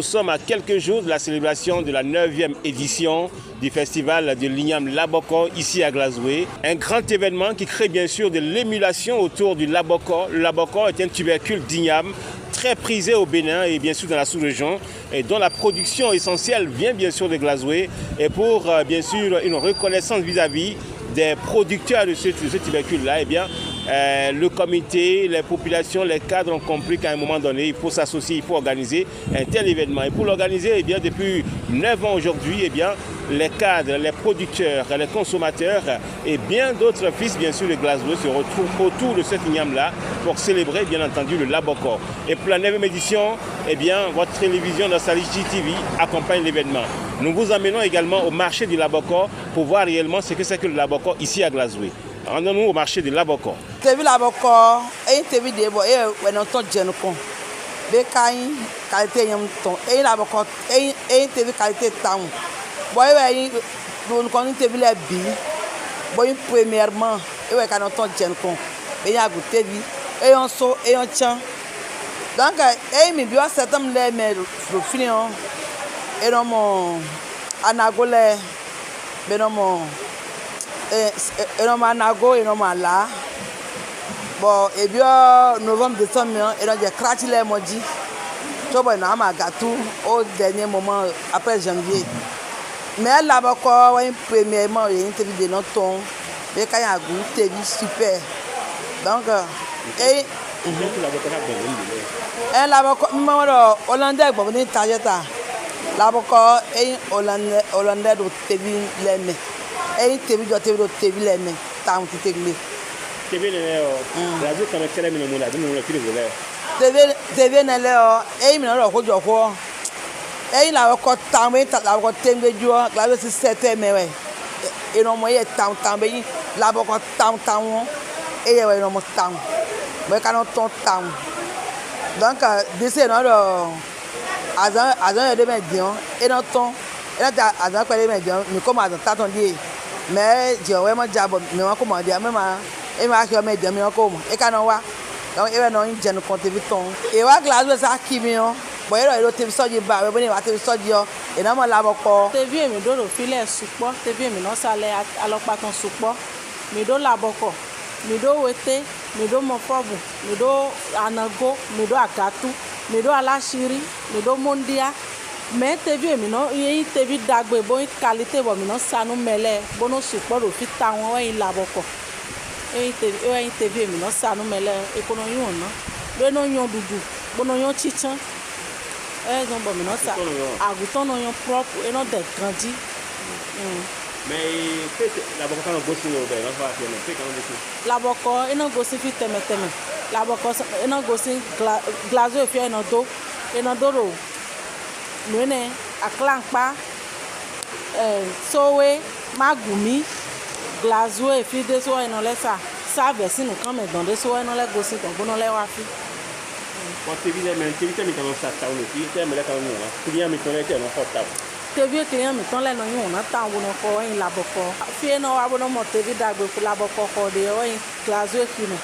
Nous sommes à quelques jours de la célébration de la 9e édition du festival de l'igname Laboko ici à Glazoué. Un grand événement qui crée bien sûr de l'émulation autour du Laboko. Le Laboko est un tubercule d'igname très prisé au Bénin et bien sûr dans la sous-région et dont la production essentielle vient bien sûr de Glazoué et pour bien sûr une reconnaissance vis-à-vis des producteurs de ce tubercule-là, eh bien, le comité, les populations, les cadres ont compris qu'à un moment donné, il faut s'associer, il faut organiser un tel événement. Et pour l'organiser, eh bien, depuis 9 ans aujourd'hui, eh bien, les cadres, les producteurs, les consommateurs et bien d'autres fils, bien sûr, de Glazoué se retrouvent autour de cette igname-là pour célébrer, bien entendu, le Laboko. Et pour la 9e édition, eh bien, votre télévision Nostalgie TV accompagne l'événement. Nous vous emmenons également au marché du Laboko pour voir réellement ce que c'est que le Laboko ici à Glazoué. Rendons-nous au marché du Laboko. Tevi Laboko, et Tevi Debo, et Wenoton Genoko. Bekai, qualité Yamton, et Laboko, et Tevi qualité Town. Boy, nous connaissons Tevi la bi. Boy, premièrement, et Wenoton Genoko. Et Yago Tevi, et on so, et on tient. Donc, et mi bio septembre les mais le finion. Et non mon anagole, mais non mon et non mon anago et non mon là. Bon, et bien novembre décembre, et non j'ai craqué les maudits. Tu vois, non ma gâteau au dernier moment après janvier. Mais là-bas quoi, premièrement, il y a une télé de notre mais quand il y a goût, télé super. Donc et là-bas quoi, maman hollandais bon venir tarjeta. Laboko et hollandais do tevi lene et tevi do tevi lene tam titekle tevi lene o la zo kana kele mi no mona bi no le kiri vole tevi nele o e mi no ro ko joko e la ko tam e la ko tembe jo la zo 7 mewe e no mo ye tam be laboko tam e ye we no mo tam mo kana ton tam donc d'ici no ro azan de median et dans ton et là azan quoi de median mais comme azan t'attends dit mais j'ai vraiment jabo mais on comment dire même et ma qui median mais on comme et quand on va donc et non une jeune compte vite ton et wa glace ça qui mion bon et te so di ba we ni wa te so di o et na mo la boko te vie mi do filet supo te vie mi no sale alopa ton supo mi do la boko mi do wete mi do mo fobu mi do anago mi do akatu mi do alashiri mi do mondia mais te vie mi no yi te vie dagbe bo qualité bo mi no sanu mele bo no supo do fi ta won yin la boko e te vie mi no sanu mele e kono yun no do no yon dudu bo no yon chichan e don bo mi no sa aguton no yon propre e no de grandi mais la boko kana gosi no be na fa ke no pe kana gosi la boko e no gosi fi teme la boko e no gosi glazo fi e no do ro nene aklanpa sowe magumi glazo e fi de so e no le sa versi no kan me don de so e no le gosi ton bo no le wa fi ko te vi mi kana sa ta no fi te me le kana no na ti mi ton le te no hota te vie client mi ton le no yun na ta wo no ko yin la boko fi no wa bo no mo te vi dagbe ko la boko ko de o yin glazo fi no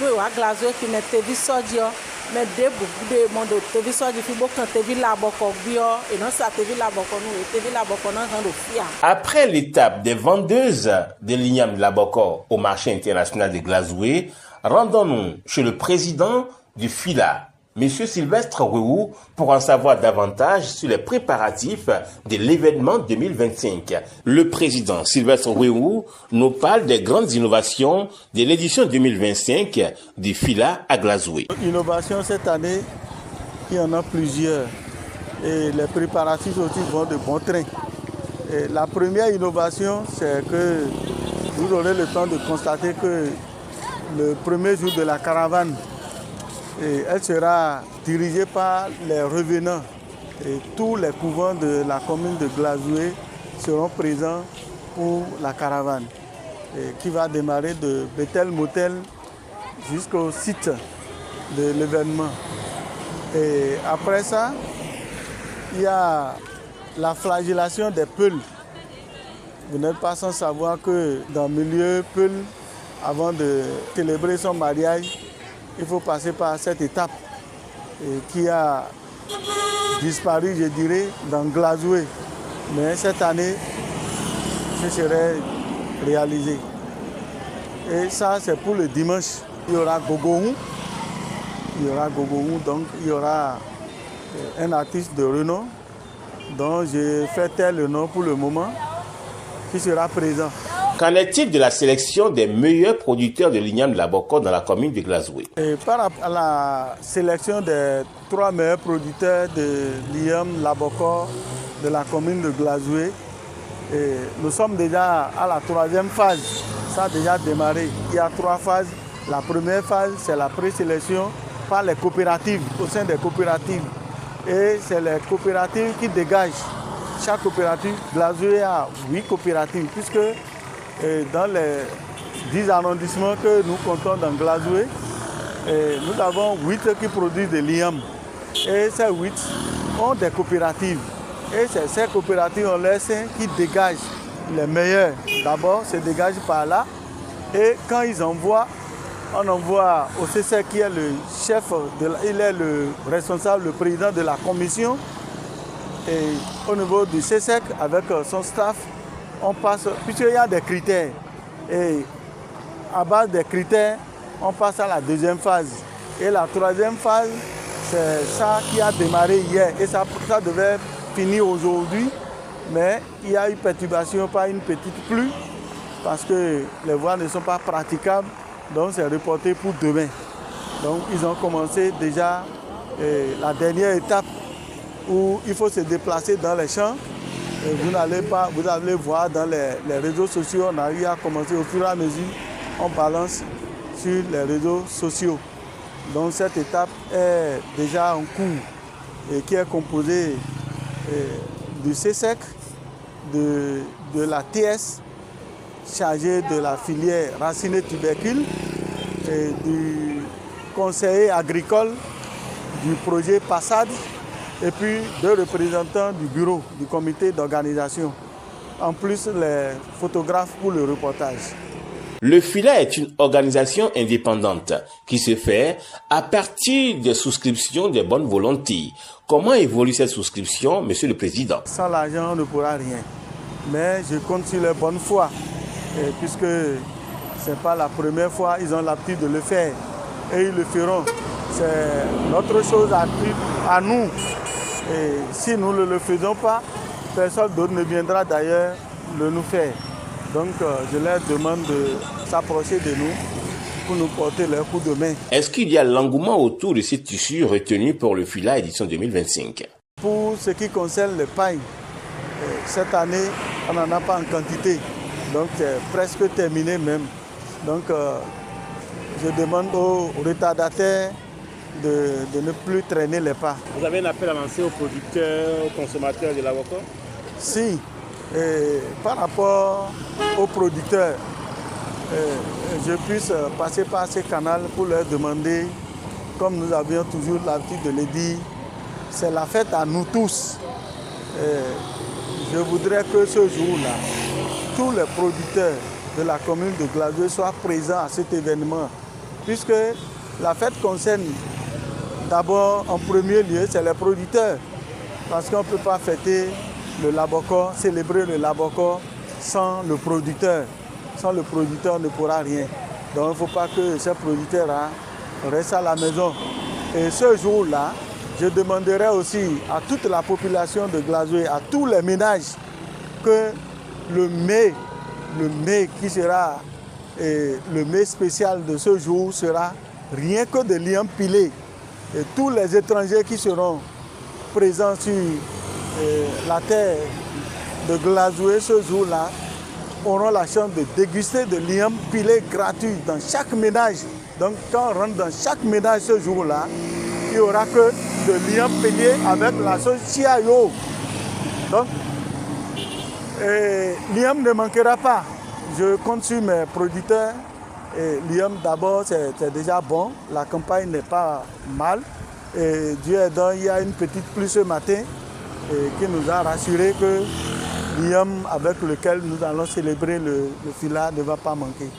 we wa glazo fi me te vi sodio me de bugu de mondo te vi sodio fi bo kan te vi la boko bio et non ça te vi la boko no te vi la boko no kan do fia. Après l'étape des vendeuses de l'igname Laboko au marché international de Glazoué, rendons-nous chez le président du FILA, Monsieur Sylvestre Rouhou, pour en savoir davantage sur les préparatifs de l'événement 2025. Le président Sylvestre Rouhou nous parle des grandes innovations de l'édition 2025 du FILA à Glazoué. Innovation cette année, il y en a plusieurs et les préparatifs aussi vont de bon train. Et la première innovation, c'est que vous aurez le temps de constater que le premier jour de la caravane, et elle sera dirigée par les revenants. Et tous les couvents de la commune de Glazoué seront présents pour la caravane qui va démarrer de Bethel Motel jusqu'au site de l'événement. Et après ça, il y a la flagellation des peuls. Vous n'êtes pas sans savoir que dans le milieu peul, avant de célébrer son mariage, il faut passer par cette étape qui a disparu, je dirais, dans Glazoué. Mais cette année, ce serait réalisé. Et ça, c'est pour le dimanche. Il y aura Gogohou. Donc il y aura un artiste de renom dont je fais tel le nom pour le moment, qui sera présent. Qu'en est-il de la sélection des meilleurs producteurs de l'igname de Laboko dans la commune de Glazoué? Par rapport à la sélection des 3 meilleurs producteurs de l'igname Laboko de la commune de Glazoué, nous sommes déjà à la 3e phase. Ça a déjà démarré. Il y a 3 phases. La première phase, c'est la présélection par les coopératives, au sein des coopératives. Et c'est les coopératives qui dégagent. Chaque coopérative, Glazoué a 8 coopératives, puisque dans les 10 arrondissements que nous comptons dans Glazoué, nous avons 8 qui produisent de l'igname. Et ces 8 ont des coopératives. Et c'est ces coopératives en leur sein qui dégagent les meilleurs. D'abord, se dégagent par là. Et quand ils envoient, on envoie au CSEC qui est le chef, il est le responsable, le président de la commission. Et au niveau du CSEC, avec son staff, on passe, puisqu'il y a des critères. Et à base des critères, on passe à la 2e phase. Et la 3e phase, c'est ça qui a démarré hier. Et ça devait finir aujourd'hui. Mais il y a eu perturbation par une petite pluie, parce que les voies ne sont pas praticables. Donc c'est reporté pour demain. Donc ils ont commencé déjà la dernière étape où il faut se déplacer dans les champs. Et vous allez voir dans les réseaux sociaux, on a eu à commencer au fur et à mesure, on balance sur les réseaux sociaux. Donc cette étape est déjà en cours et qui est composée du CSEC, de la TS, chargée de la filière racinée tubercule, et du conseiller agricole du projet PASSAD, et puis 2 représentants du bureau, du comité d'organisation. En plus, les photographes pour le reportage. Le FILA est une organisation indépendante qui se fait à partir des souscriptions des bonnes volontés. Comment évolue cette souscription, Monsieur le Président? Sans l'argent, on ne pourra rien. Mais je compte sur leur bonne foi, puisque ce n'est pas la première fois, ils ont l'habitude de le faire. Et ils le feront. C'est notre chose à nous. Et si nous ne le faisons pas, personne d'autre ne viendra d'ailleurs le nous faire. Donc je leur demande de s'approcher de nous pour nous porter leur coup de main. Est-ce qu'il y a l'engouement autour de ces tissus retenus pour le FILA édition 2025? Pour ce qui concerne les pailles, cette année, on n'en a pas en quantité. Donc c'est presque terminé même. Donc je demande aux retardataires de ne plus traîner les pas. Vous avez un appel à lancer aux producteurs, aux consommateurs de l'avocat? Si, par rapport aux producteurs, je puisse passer par ces canaux pour leur demander, comme nous avions toujours l'habitude de le dire, c'est la fête à nous tous. Je voudrais que ce jour-là, tous les producteurs de la commune de Glazoué soient présents à cet événement, puisque la fête concerne d'abord, en premier lieu, c'est les producteurs, parce qu'on ne peut pas fêter le Laboko, célébrer le Laboko sans le producteur. Sans le producteur, on ne pourra rien. Donc il ne faut pas que ces producteurs-là restent à la maison. Et ce jour-là, je demanderai aussi à toute la population de Glazoué, à tous les ménages, que le mets qui sera le mets spécial de ce jour sera rien que de l'igname pilé. Et tous les étrangers qui seront présents sur la terre de Glazoué ce jour-là auront la chance de déguster de l'igname pilé gratuit dans chaque ménage. Donc quand on rentre dans chaque ménage ce jour-là, il n'y aura que de l'igname pilé avec la sauce chiayo. Donc l'igname ne manquera pas. Je compte sur mes producteurs. L'igname d'abord c'est déjà bon, la campagne n'est pas mal. Et Dieu aidant, il y a une petite pluie ce matin qui nous a rassuré que l'igname avec lequel nous allons célébrer le FILA ne va pas manquer.